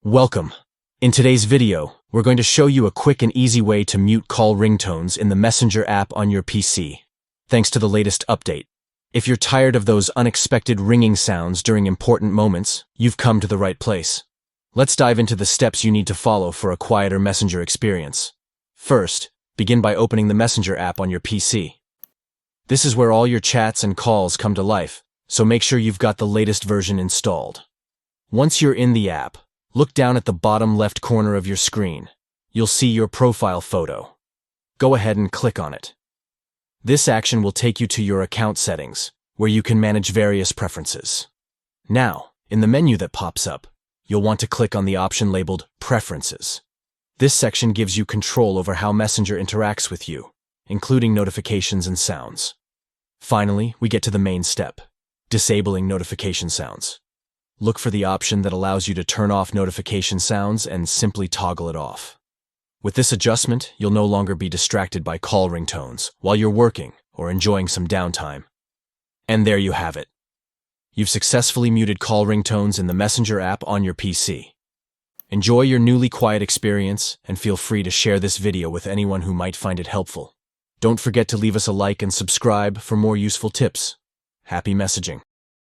Welcome. In today's video, we're going to show you a quick and easy way to mute call ringtones in the Messenger app on your PC, thanks to the latest update. If you're tired of those unexpected ringing sounds during important moments, you've come to the right place. Let's dive into the steps you need to follow for a quieter Messenger experience. First, begin by opening the Messenger app on your PC. This is where all your chats and calls come to life, so make sure you've got the latest version installed. Once you're in the app, look down at the bottom left corner of your screen. You'll see your profile photo. Go ahead and click on it. This action will take you to your account settings, where you can manage various preferences. Now, in the menu that pops up, you'll want to click on the option labeled Preferences. This section gives you control over how Messenger interacts with you, including notifications and sounds. Finally, we get to the main step, disabling notification sounds. Look for the option that allows you to turn off notification sounds and simply toggle it off. With this adjustment, you'll no longer be distracted by call ringtones while you're working or enjoying some downtime. And there you have it. You've successfully muted call ringtones in the Messenger app on your PC. Enjoy your newly quiet experience and feel free to share this video with anyone who might find it helpful. Don't forget to leave us a like and subscribe for more useful tips. Happy messaging.